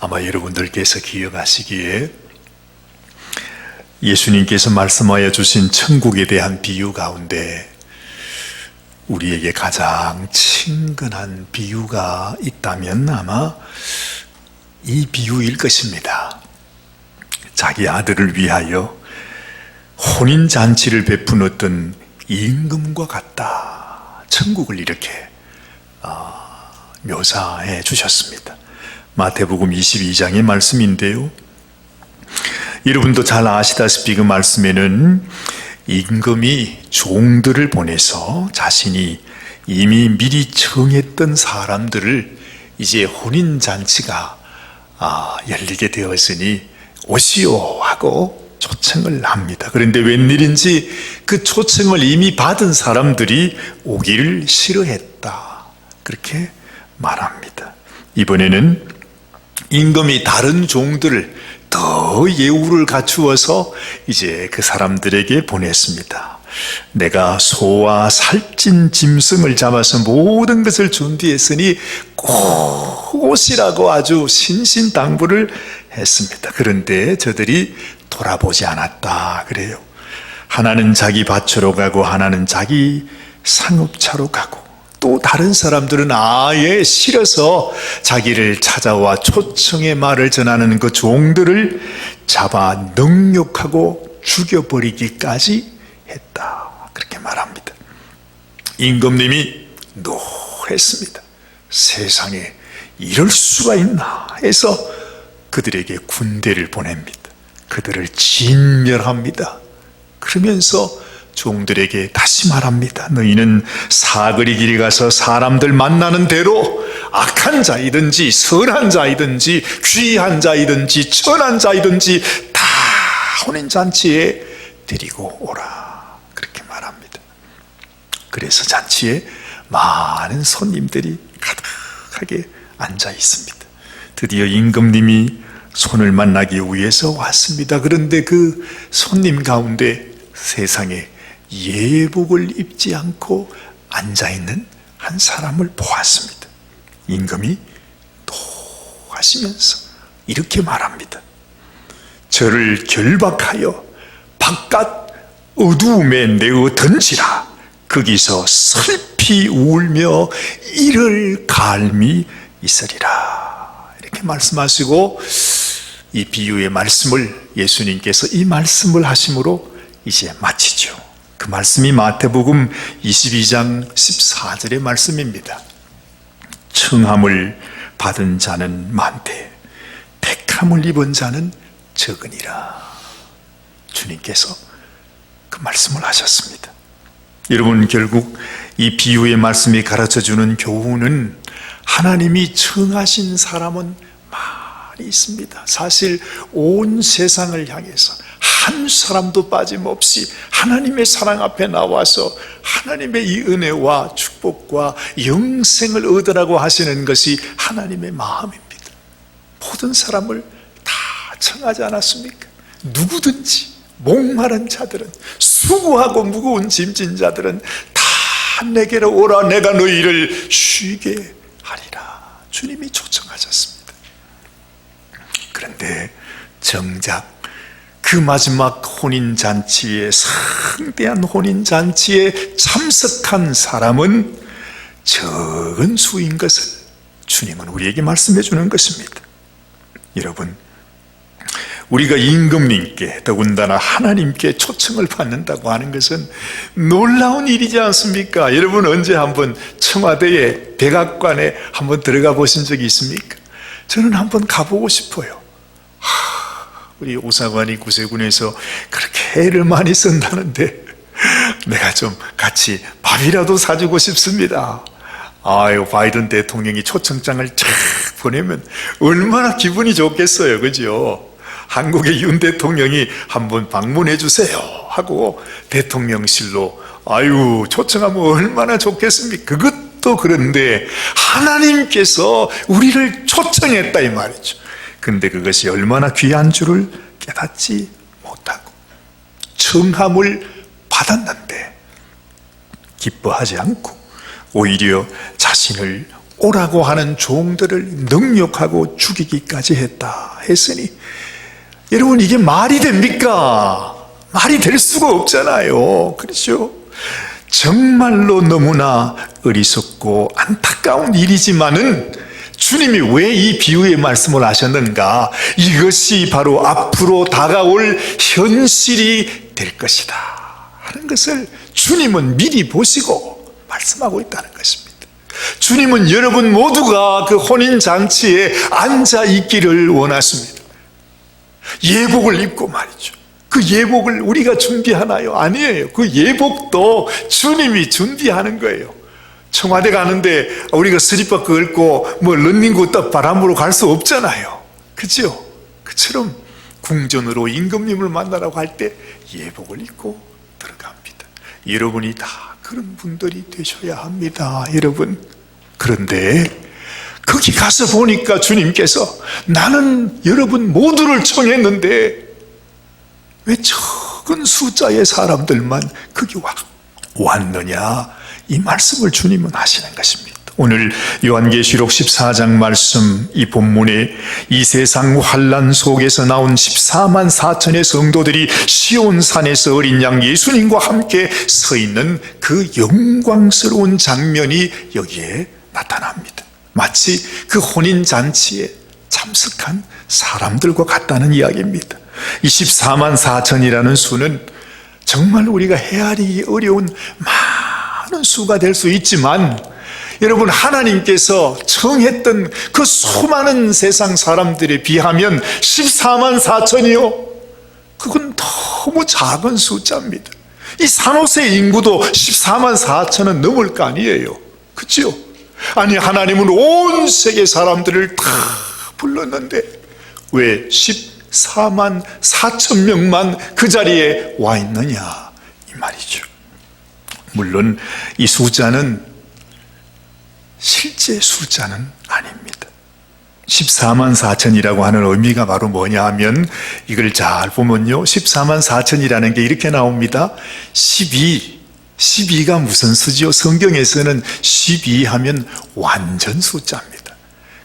아마 여러분들께서 기억하시기에 예수님께서 말씀하여 주신 천국에 대한 비유 가운데 우리에게 가장 친근한 비유가 있다면 아마 이 비유일 것입니다. 자기 아들을 위하여 혼인잔치를 베푼 어떤 임금과 같다. 천국을 이렇게 묘사해 주셨습니다. 마태복음 22장의 말씀인데요, 여러분도 잘 아시다시피 그 말씀에는 임금이 종들을 보내서 자신이 이미 미리 정했던 사람들을 이제 혼인잔치가 열리게 되었으니 오시오 하고 초청을 합니다. 그런데 웬일인지 그 초청을 이미 받은 사람들이 오기를 싫어했다, 그렇게 말합니다. 이번에는 임금이 다른 종들을 더 예우를 갖추어서 이제 그 사람들에게 보냈습니다. 내가 소와 살찐 짐승을 잡아서 모든 것을 준비했으니 꼭 오시라고 아주 신신당부를 했습니다. 그런데 저들이 돌아보지 않았다 그래요. 하나는 자기 밭으로 가고 하나는 자기 상업차로 가고 또 다른 사람들은 아예 싫어서 자기를 찾아와 초청의 말을 전하는 그 종들을 잡아 능욕하고 죽여버리기까지 했다, 그렇게 말합니다. 임금님이 노했습니다. 세상에 이럴 수가 있나 해서 그들에게 군대를 보냅니다. 그들을 진멸합니다. 그러면서 종들에게 다시 말합니다. 너희는 사거리 길에 가서 사람들 만나는 대로 악한 자이든지 선한 자이든지 귀한 자이든지 천한 자이든지 다 혼인잔치에 데리고 오라, 그렇게 말합니다. 그래서 잔치에 많은 손님들이 가득하게 앉아 있습니다. 드디어 임금님이 손을 만나기 위해서 왔습니다. 그런데 그 손님 가운데 세상에 예복을 입지 않고 앉아있는 한 사람을 보았습니다. 임금이 노하시면서 이렇게 말합니다. 저를 결박하여 바깥 어두움에 내어 던지라. 거기서 슬피 울며 이를 갈미 있으리라, 이렇게 말씀하시고 이 비유의 말씀을 예수님께서 이 말씀을 하심으로 이제 마치죠. 그 말씀이 마태복음 22장 14절의 말씀입니다. 청함을 받은 자는 많되 택함을 입은 자는 적으니라. 주님께서 그 말씀을 하셨습니다. 여러분, 결국 이 비유의 말씀이 가르쳐주는 교훈은 하나님이 청하신 사람은 많이 있습니다. 사실 온 세상을 향해서 한 사람도 빠짐없이 하나님의 사랑 앞에 나와서 하나님의 이 은혜와 축복과 영생을 얻으라고 하시는 것이 하나님의 마음입니다. 모든 사람을 다 청하지 않았습니까? 누구든지 목마른 자들은, 수고하고 무거운 짐진 자들은 다 내게로 오라, 내가 너희를 쉬게 하리라. 주님이 초청하셨습니다. 그런데 정작 그 마지막 혼인잔치에, 성대한 혼인잔치에 참석한 사람은 적은 수인 것을 주님은 우리에게 말씀해 주는 것입니다. 여러분, 우리가 임금님께, 더군다나 하나님께 초청을 받는다고 하는 것은 놀라운 일이지 않습니까? 여러분, 언제 한번 청와대에 백악관에 한번 들어가 보신 적이 있습니까? 저는 한번 가보고 싶어요. 우리 오사관이 구세군에서 그렇게 애를 많이 쓴다는데 내가 좀 같이 밥이라도 사주고 싶습니다. 아유, 바이든 대통령이 초청장을 쫙 보내면 얼마나 기분이 좋겠어요, 그죠? 한국의 윤 대통령이 한번 방문해 주세요 하고 대통령실로 아유 초청하면 얼마나 좋겠습니까? 그것도 그런데 하나님께서 우리를 초청했다 이 말이죠. 근데 그것이 얼마나 귀한 줄을 깨닫지 못하고 청함을 받았는데 기뻐하지 않고 오히려 자신을 오라고 하는 종들을 능욕하고 죽이기까지 했다 했으니, 여러분, 이게 말이 됩니까? 말이 될 수가 없잖아요. 그렇죠? 정말로 너무나 어리석고 안타까운 일이지만은 주님이 왜 이 비유의 말씀을 하셨는가? 이것이 바로 앞으로 다가올 현실이 될 것이다 하는 것을 주님은 미리 보시고 말씀하고 있다는 것입니다. 주님은 여러분 모두가 그 혼인잔치에 앉아 있기를 원하십니다. 예복을 입고 말이죠. 그 예복을 우리가 준비하나요? 아니에요. 그 예복도 주님이 준비하는 거예요. 청와대 가는데 우리가 스리퍼 입고 런닝구 딱 바람으로 갈 수 없잖아요. 그죠? 그처럼 궁전으로 임금님을 만나라고 할 때 예복을 입고 들어갑니다. 여러분이 다 그런 분들이 되셔야 합니다, 여러분. 그런데 거기 가서 보니까 주님께서 나는 여러분 모두를 청했는데 왜 적은 숫자의 사람들만 거기 왔느냐, 이 말씀을 주님은 하시는 것입니다. 오늘 요한계시록 14장 말씀, 이 본문에 이 세상 환난 속에서 나온 14만 4천의 성도들이 시온산에서 어린 양 예수님과 함께 서 있는 그 영광스러운 장면이 여기에 나타납니다. 마치 그 혼인잔치에 참석한 사람들과 같다는 이야기입니다. 이 14만 4천이라는 수는 정말 우리가 헤아리기 어려운 많은 수가 될 수 있지만, 여러분, 하나님께서 청했던 그 수많은 세상 사람들에 비하면 14만 4천이요, 그건 너무 작은 숫자입니다. 이 산호세 인구도 14만 4천은 넘을 거 아니에요. 그렇죠? 아니, 하나님은 온 세계 사람들을 다 불렀는데 왜 14만 4천 명만 그 자리에 와 있느냐, 이 말이죠. 물론 이 숫자는 실제 숫자는 아닙니다. 14만 4천이라고 하는 의미가 바로 뭐냐 하면, 이걸 잘 보면요, 14만 4천이라는 게 이렇게 나옵니다. 12가 무슨 수지요? 성경에서는 12 하면 완전 숫자입니다.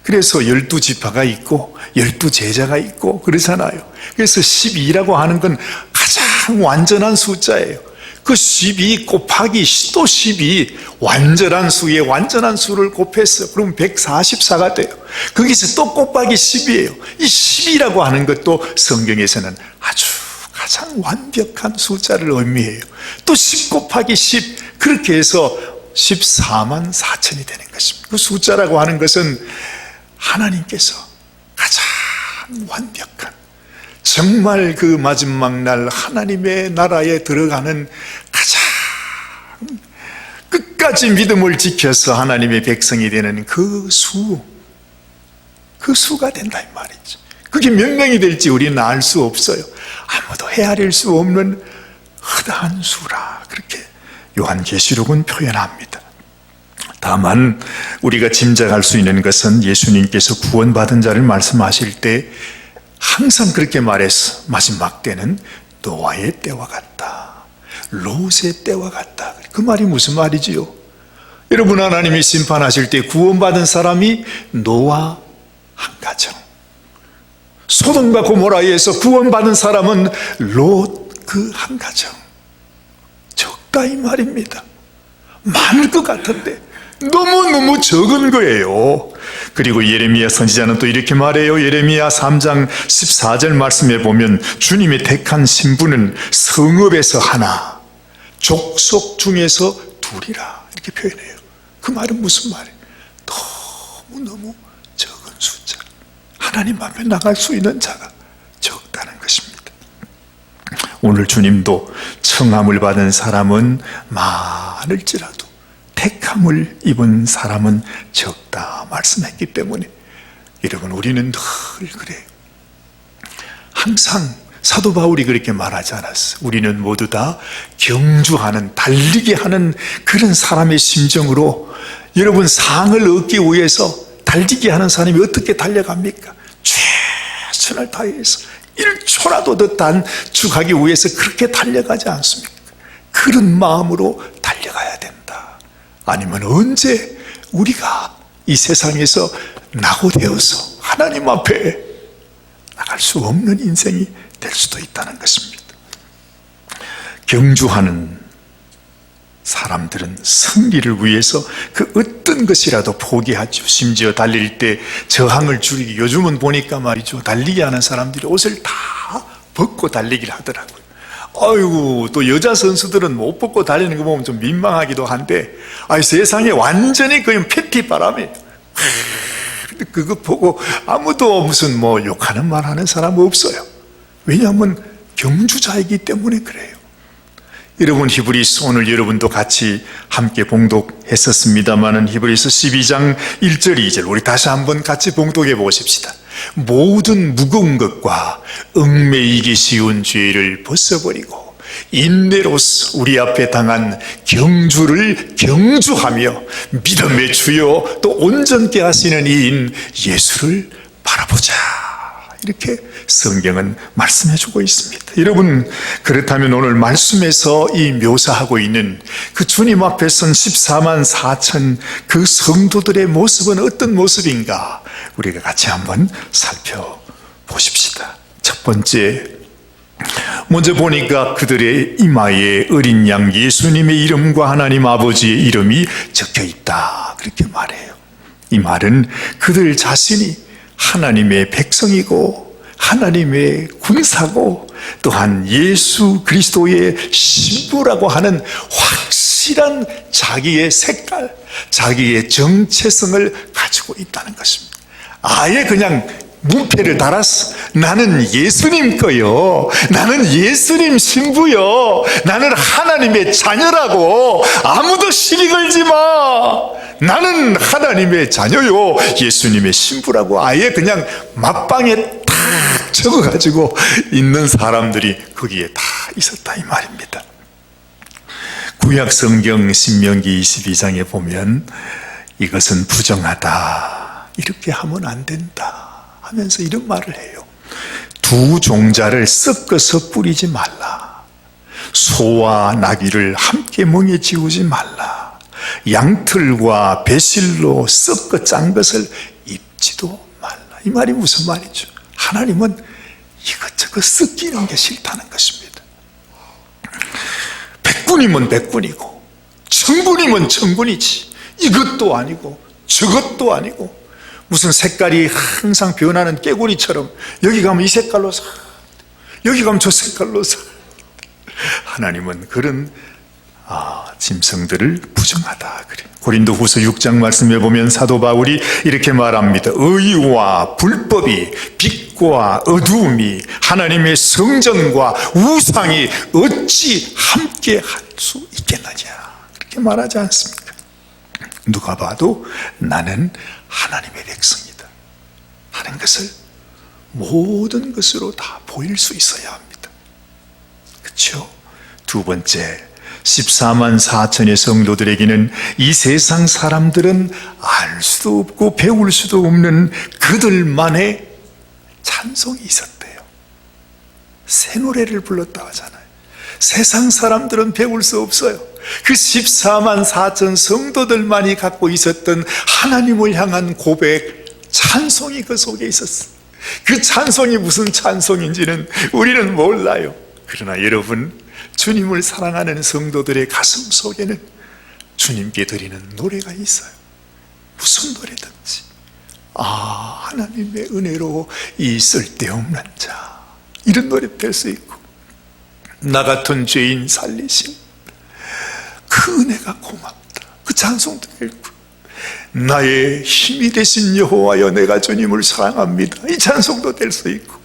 그래서 12지파가 있고 12제자가 있고 그러잖아요. 그래서 12라고 하는 건 가장 완전한 숫자예요. 그 12 곱하기 또 12, 완전한 수에 완전한 수를 곱했어요. 그럼 144가 돼요. 거기서 또 곱하기 10이에요. 이 10이라고 하는 것도 성경에서는 아주 가장 완벽한 숫자를 의미해요. 또 10 곱하기 10, 그렇게 해서 14만 4천이 되는 것입니다. 그 숫자라고 하는 것은 하나님께서 가장 완벽한, 정말 그 마지막 날 하나님의 나라에 들어가는 가장 끝까지 믿음을 지켜서 하나님의 백성이 되는 그 수가 된다 이 말이죠. 그게 몇 명이 될지 우리는 알 수 없어요. 아무도 헤아릴 수 없는 허다한 수라, 그렇게 요한계시록은 표현합니다. 다만 우리가 짐작할 수 있는 것은, 예수님께서 구원받은 자를 말씀하실 때 항상 그렇게 말했어. 마지막 때는 노아의 때와 같다, 롯의 때와 같다. 그 말이 무슨 말이지요? 여러분, 하나님이 심판하실 때 구원받은 사람이 노아 한 가정, 소돔과 고모라에서 구원받은 사람은 롯 그 한 가정. 적다 이 말입니다. 많을 것 같은데 너무너무 적은 거예요. 그리고 예레미야 선지자는 또 이렇게 말해요. 예레미야 3장 14절 말씀에 보면 주님의 택한 신부는 성읍에서 하나, 족속 중에서 둘이라, 이렇게 표현해요. 그 말은 무슨 말이에요? 너무너무 적은 숫자, 하나님 앞에 나갈 수 있는 자가 적다는 것입니다. 오늘 주님도 청함을 받은 사람은 많을지라도 택함을 입은 사람은 적다 말씀했기 때문에, 여러분, 우리는 늘 그래요. 항상 사도 바울이 그렇게 말하지 않았어. 우리는 모두 다 경주하는, 달리게 하는 그런 사람의 심정으로, 여러분, 상을 얻기 위해서 달리게 하는 사람이 어떻게 달려갑니까? 최선을 다해서 1초라도 더 단축하기 위해서 그렇게 달려가지 않습니까? 그런 마음으로 달려가야 된다. 아니면 언제 우리가 이 세상에서 낙오되어서 하나님 앞에 나갈 수 없는 인생이 될 수도 있다는 것입니다. 경주하는 사람들은 승리를 위해서 그 어떤 것이라도 포기하죠. 심지어 달릴 때 저항을 줄이기, 요즘은 보니까 말이죠, 달리기 하는 사람들이 옷을 다 벗고 달리기를 하더라고요. 아이고, 또 여자 선수들은 옷 벗고 달리는 거 보면 좀 민망하기도 한데, 세상에 완전히 그냥 패티 바람에 그거 보고 아무도 무슨 욕하는 말 하는 사람 없어요. 왜냐하면 경주자이기 때문에 그래요. 여러분, 히브리서 오늘 여러분도 같이 함께 봉독했었습니다마는 히브리서 12장 1절 2절 우리 다시 한번 같이 봉독해 보십시다. 모든 무거운 것과 얽매이기 쉬운 죄를 벗어버리고 인내로서 우리 앞에 당한 경주를 경주하며 믿음의 주요 또 온전케 하시는 이인 예수를 바라보자, 이렇게 성경은 말씀해주고 있습니다. 여러분, 그렇다면 오늘 말씀에서 이 묘사하고 있는 그 주님 앞에 선 14만 4천 그 성도들의 모습은 어떤 모습인가, 우리가 같이 한번 살펴보십시다. 첫 번째, 먼저 보니까 그들의 이마에 어린 양 예수님의 이름과 하나님 아버지의 이름이 적혀 있다, 그렇게 말해요. 이 말은 그들 자신이 하나님의 백성이고 하나님의 군사고 또한 예수 그리스도의 신부라고 하는 확실한 자기의 색깔, 자기의 정체성을 가지고 있다는 것입니다. 아예 그냥 문패를 달았어. 나는 예수님 거요, 나는 예수님 신부요, 나는 하나님의 자녀라고. 아무도 시비 걸지 마. 나는 하나님의 자녀요, 예수님의 신부라고 아예 그냥 맞방에 딱 적어가지고 있는 사람들이 거기에 다 있었다, 이 말입니다. 구약 성경 신명기 22장에 보면 이것은 부정하다, 이렇게 하면 안 된다 하면서 이런 말을 해요. 두 종자를 섞어서 뿌리지 말라. 소와 나귀를 함께 멍에 지우지 말라. 양털과 배실로 섞어 짠 것을 입지도 말라. 이 말이 무슨 말이죠? 하나님은 이것저것 섞이는 게 싫다는 것입니다. 백군이면 백군이고 천군이면 천군이지, 이것도 아니고 저것도 아니고 무슨 색깔이 항상 변하는 깨구리처럼 여기 가면 이 색깔로 사, 여기 가면 저 색깔로 사. 하나님은 그런 짐승들을 부정하다 그래. 고린도후서 6장 말씀에 보면 사도 바울이 이렇게 말합니다. 의와 불법이, 빛과 어두움이, 하나님의 성전과 우상이 어찌 함께 할 수 있겠느냐, 그렇게 말하지 않습니까? 누가 봐도 나는 하나님의 백성이다 하는 것을 모든 것으로 다 보일 수 있어야 합니다. 그렇죠? 두 번째, 14만 4천의 성도들에게는 이 세상 사람들은 알 수도 없고 배울 수도 없는 그들만의 찬송이 있었대요. 새 노래를 불렀다 하잖아요. 세상 사람들은 배울 수 없어요. 그 14만 4천 성도들만이 갖고 있었던 하나님을 향한 고백, 찬송이 그 속에 있었어요. 그 찬송이 무슨 찬송인지는 우리는 몰라요. 그러나 여러분, 주님을 사랑하는 성도들의 가슴 속에는 주님께 드리는 노래가 있어요. 무슨 노래든지. 하나님의 은혜로 이 쓸데없는 자, 이런 노래 될 수 있고, 나 같은 죄인 살리신 그 은혜가 고맙다, 그 찬송도 있고, 나의 힘이 되신 여호와여 내가 주님을 사랑합니다, 이 찬송도 될 수 있고,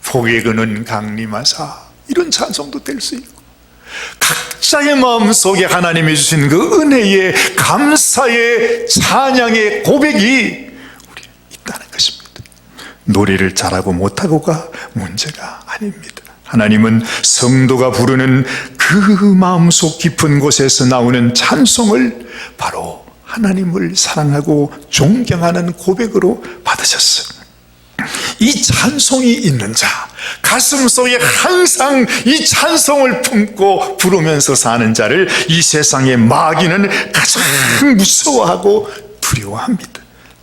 복의 근원 강림하사, 이런 찬송도 될 수 있고, 각자의 마음속에 하나님이 주신 그 은혜의 감사의 찬양의 고백이 우리 있다는 것입니다. 노래를 잘하고 못하고가 문제가 아닙니다. 하나님은 성도가 부르는 그 마음속 깊은 곳에서 나오는 찬송을 바로 하나님을 사랑하고 존경하는 고백으로 받으셨어요. 이 찬송이 있는 자, 가슴 속에 항상 이 찬송을 품고 부르면서 사는 자를 이 세상의 마귀는 가장 무서워하고 두려워합니다.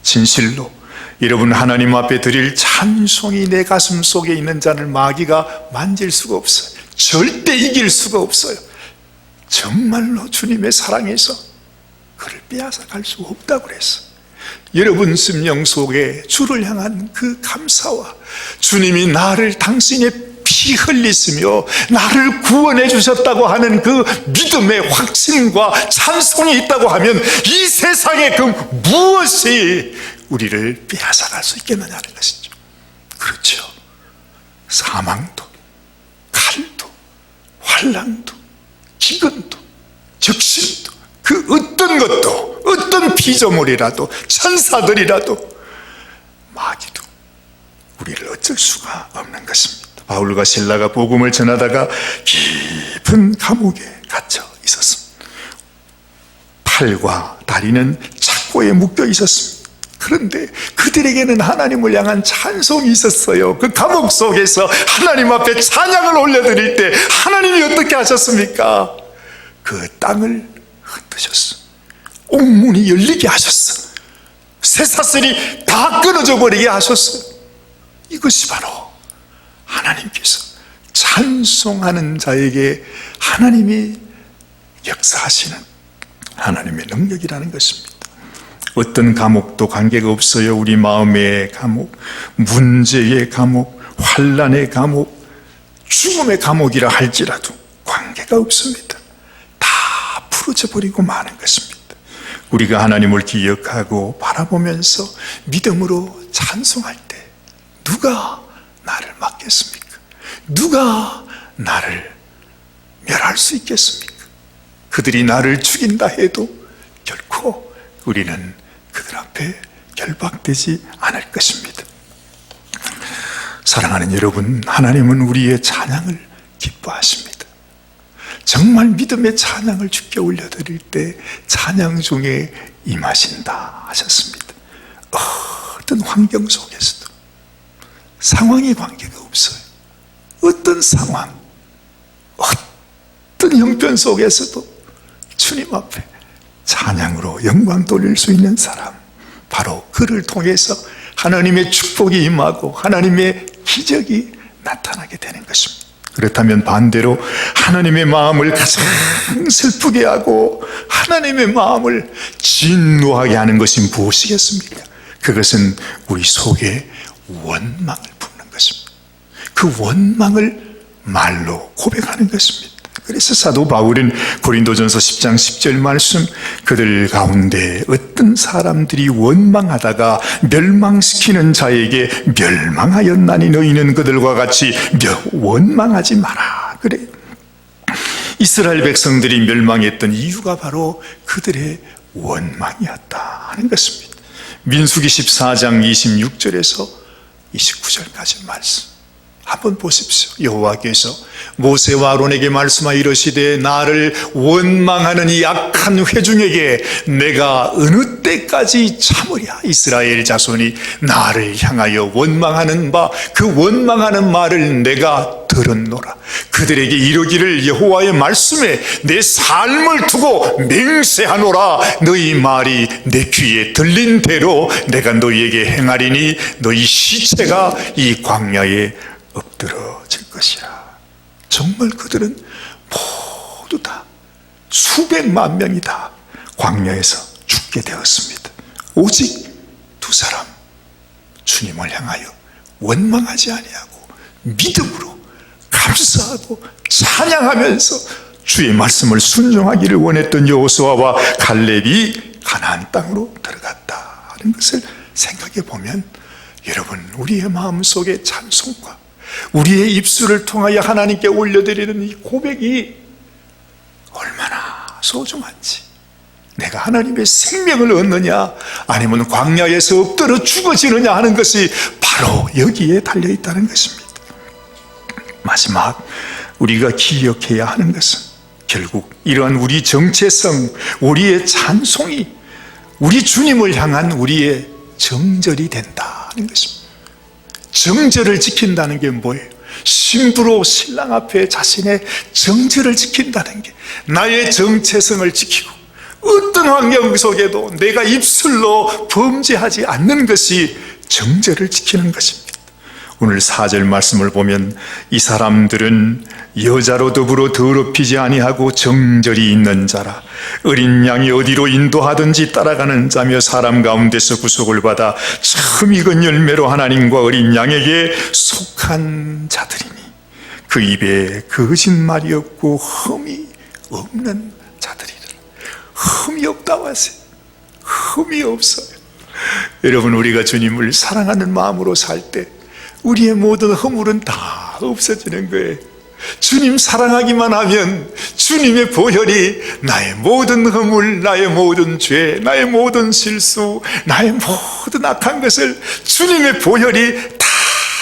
진실로 여러분 하나님 앞에 드릴 찬송이 내 가슴 속에 있는 자를 마귀가 만질 수가 없어요. 절대 이길 수가 없어요. 정말로 주님의 사랑에서 그를 빼앗아 갈 수 없다고 그랬어요. 여러분 심령 속에 주를 향한 그 감사와 주님이 나를 당신의 피 흘리시며 나를 구원해 주셨다고 하는 그 믿음의 확신과 찬송이 있다고 하면 이 세상에 그 무엇이 우리를 빼앗아갈 수 있겠느냐는 것이죠. 그렇죠. 사망도 칼도 환난도 기근도 적신도 그 어떤 것도 어떤 피조물이라도 천사들이라도 마귀도 우리를 어쩔 수가 없는 것입니다. 바울과 실라가 복음을 전하다가 깊은 감옥에 갇혀 있었습니다. 팔과 다리는 착고에 묶여 있었습니다. 그런데 그들에게는 하나님을 향한 찬송이 있었어요. 그 감옥 속에서 하나님 앞에 찬양을 올려드릴 때 하나님이 어떻게 하셨습니까? 그 땅을 흔드셨어. 옥문이 열리게 하셨어. 쇠사슬이 다 끊어져 버리게 하셨어. 이것이 바로 하나님께서 찬송하는 자에게 하나님이 역사하시는 하나님의 능력이라는 것입니다. 어떤 감옥도 관계가 없어요. 우리 마음의 감옥, 문제의 감옥, 환난의 감옥, 죽음의 감옥이라 할지라도 관계가 없습니다. 다 풀어져 버리고 마는 것입니다. 우리가 하나님을 기억하고 바라보면서 믿음으로 찬송할 때 누가 나를 막겠습니까? 누가 나를 멸할 수 있겠습니까? 그들이 나를 죽인다 해도 결코 우리는 그들 앞에 결박되지 않을 것입니다. 사랑하는 여러분, 하나님은 우리의 찬양을 기뻐하십니다. 정말 믿음의 찬양을 주께 올려드릴 때 찬양 중에 임하신다 하셨습니다. 어떤 환경 속에서도 상황에 관계가 없어요. 어떤 상황, 어떤 형편 속에서도 주님 앞에 찬양으로 영광 돌릴 수 있는 사람, 바로 그를 통해서 하나님의 축복이 임하고 하나님의 기적이 나타나게 되는 것입니다. 그렇다면 반대로 하나님의 마음을 가장 슬프게 하고 하나님의 마음을 진노하게 하는 것이 무엇이겠습니까? 그것은 우리 속에 원망을 품는 것입니다. 그 원망을 말로 고백하는 것입니다. 그래서 사도 바울은 고린도전서 10장 10절 말씀, 그들 가운데 어떤 사람들이 원망하다가 멸망시키는 자에게 멸망하였나니 너희는 그들과 같이 원망하지 마라. 그래. 이스라엘 백성들이 멸망했던 이유가 바로 그들의 원망이었다 하는 것입니다. 민수기 14장 26절에서 29절까지 말씀 한번 보십시오. 여호와께서 모세와 아론에게 말씀하여 이르시되 나를 원망하는 이 악한 회중에게 내가 어느 때까지 참으랴. 이스라엘 자손이 나를 향하여 원망하는 바 그 원망하는 말을 내가 들었노라. 그들에게 이르기를 여호와의 말씀에 내 삶을 두고 맹세하노라. 너희 말이 내 귀에 들린 대로 내가 너희에게 행하리니 너희 시체가 이 광야에 엎드러질 것이라. 정말 그들은 모두 다 수백만 명이 다 광야에서 죽게 되었습니다. 오직 두 사람, 주님을 향하여 원망하지 아니하고 믿음으로 감사하고 찬양하면서 주의 말씀을 순종하기를 원했던 여호수아와 갈렙이 가나안 땅으로 들어갔다 하는 것을 생각해 보면 여러분, 우리의 마음속에 찬송과 우리의 입술을 통하여 하나님께 올려드리는 이 고백이 얼마나 소중한지, 내가 하나님의 생명을 얻느냐 아니면 광야에서 엎드려 죽어지느냐 하는 것이 바로 여기에 달려있다는 것입니다. 마지막 우리가 기억해야 하는 것은 결국 이러한 우리 정체성, 우리의 찬송이 우리 주님을 향한 우리의 정절이 된다는 것입니다. 정절을 지킨다는 게 뭐예요? 신부로 신랑 앞에 자신의 정절을 지킨다는 게 나의 정체성을 지키고 어떤 환경 속에도 내가 입술로 범죄하지 않는 것이 정죄를 지키는 것입니다. 오늘 4절 말씀을 보면 이 사람들은 여자로 더불어 더럽히지 아니하고 정절이 있는 자라, 어린 양이 어디로 인도하든지 따라가는 자며 사람 가운데서 구속을 받아 처음 익은 열매로 하나님과 어린 양에게 속한 자들이니 그 입에 거짓말이 없고 흠이 없는 자들이라. 흠이 없다고 하세요. 흠이 없어요. 여러분, 우리가 주님을 사랑하는 마음으로 살 때 우리의 모든 허물은 다 없어지는 거예요. 주님 사랑하기만 하면 주님의 보혈이 나의 모든 허물, 나의 모든 죄, 나의 모든 실수, 나의 모든 악한 것을 주님의 보혈이 다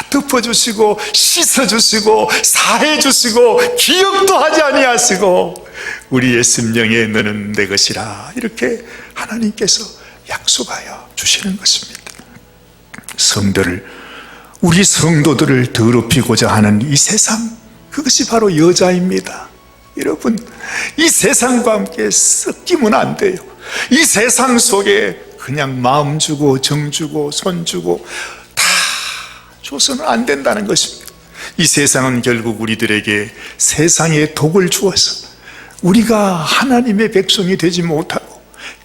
덮어주시고 씻어주시고 사해주시고 기억도 하지 아니하시고 우리의 심령에 너는 내 것이라, 이렇게 하나님께서 약속하여 주시는 것입니다. 우리 성도들을 더럽히고자 하는 이 세상, 그것이 바로 여자입니다. 여러분, 이 세상과 함께 섞이면 안 돼요. 이 세상 속에 그냥 마음 주고 정 주고 손 주고 다 줘서는 안 된다는 것입니다. 이 세상은 결국 우리들에게 세상의 독을 주어서 우리가 하나님의 백성이 되지 못하고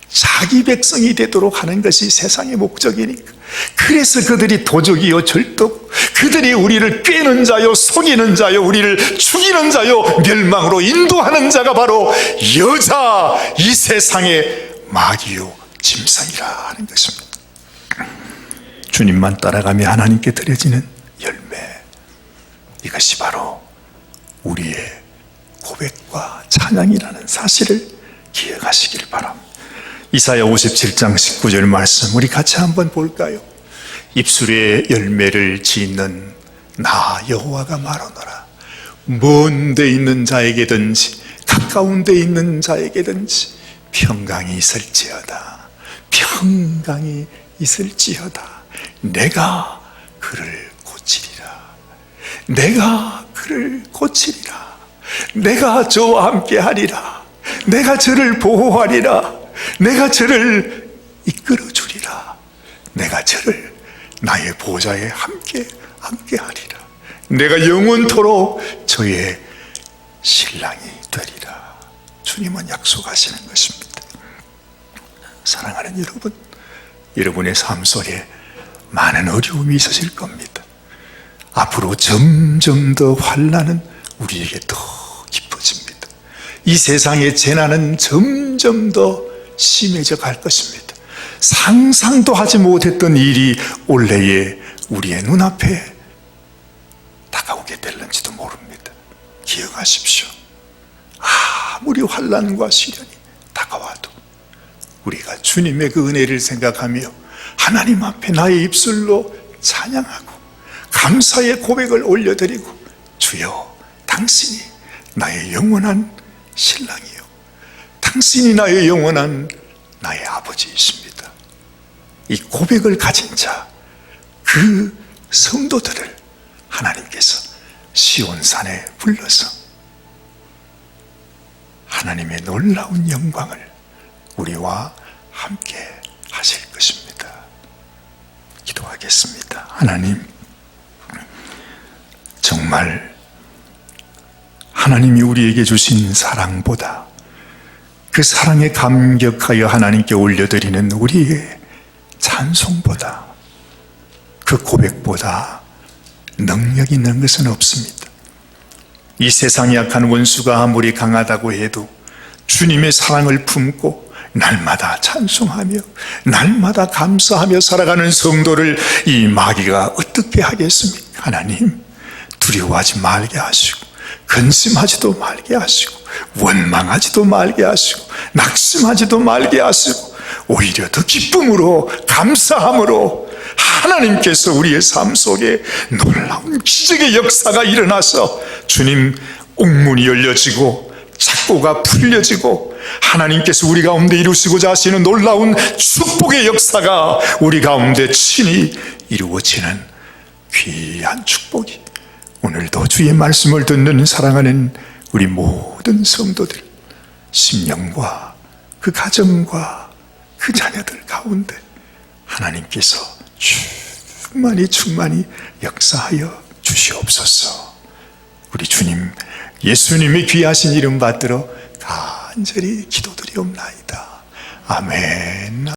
자기 백성이 되도록 하는 것이 세상의 목적이니까. 그래서 그들이 도적이요 절독, 그들이 우리를 꿰는 자요 속이는 자요 우리를 죽이는 자요 멸망으로 인도하는 자가 바로 여자, 이 세상의 마귀요 짐승이라 하는 것입니다. 주님만 따라가며 하나님께 드려지는 열매, 이것이 바로 우리의 고백과 찬양이라는 사실을 기억하시길 바랍니다. 이사야 57장 19절 말씀 우리 같이 한번 볼까요? 입술에 열매를 짓는 나 여호와가 말하노라. 먼 데 있는 자에게든지 가까운 데 있는 자에게든지 평강이 있을지어다. 평강이 있을지어다. 내가 그를 고치리라. 내가 그를 고치리라. 내가 저와 함께 하리라. 내가 저를 보호하리라. 내가 저를 이끌어 주리라. 내가 저를 나의 보좌에 함께 하리라. 내가 영원토록 저의 신랑이 되리라. 주님은 약속하시는 것입니다. 사랑하는 여러분, 여러분의 삶 속에 많은 어려움이 있으실 겁니다. 앞으로 점점 더 환난은 우리에게 더 깊어집니다. 이 세상의 재난은 점점 더 심해져 갈 것입니다. 상상도 하지 못했던 일이 올해에 우리의 눈앞에 다가오게 될는지도 모릅니다. 기억하십시오. 아무리 환난과 시련이 다가와도 우리가 주님의 그 은혜를 생각하며 하나님 앞에 나의 입술로 찬양하고 감사의 고백을 올려드리고, 주여 당신이 나의 영원한 신랑이요 당신이 나의 영원한 나의 아버지이십니다. 이 고백을 가진 자, 그 성도들을 하나님께서 시온산에 불러서 하나님의 놀라운 영광을 우리와 함께 하실 것입니다. 기도하겠습니다. 하나님, 정말 하나님이 우리에게 주신 사랑보다 그 사랑에 감격하여 하나님께 올려드리는 우리의 찬송보다, 그 고백보다 능력 있는 것은 없습니다. 이 세상에 약한 원수가 아무리 강하다고 해도 주님의 사랑을 품고 날마다 찬송하며 날마다 감사하며 살아가는 성도를 이 마귀가 어떻게 하겠습니까? 하나님, 두려워하지 말게 하시고 근심하지도 말게 하시고 원망하지도 말게 하시고 낙심하지도 말게 하시고 오히려 더 기쁨으로 감사함으로 하나님께서 우리의 삶 속에 놀라운 기적의 역사가 일어나서 주님 옥문이 열려지고 착고가 풀려지고 하나님께서 우리 가운데 이루시고자 하시는 놀라운 축복의 역사가 우리 가운데 친히 이루어지는 귀한 축복이 오늘도 주의 말씀을 듣는 사랑하는 우리 모든 성도들 심령과 그 가정과 그 자녀들 가운데 하나님께서 충만히 역사하여 주시옵소서. 우리 주님 예수님의 귀하신 이름 받들어 간절히 기도드리옵나이다. 아멘.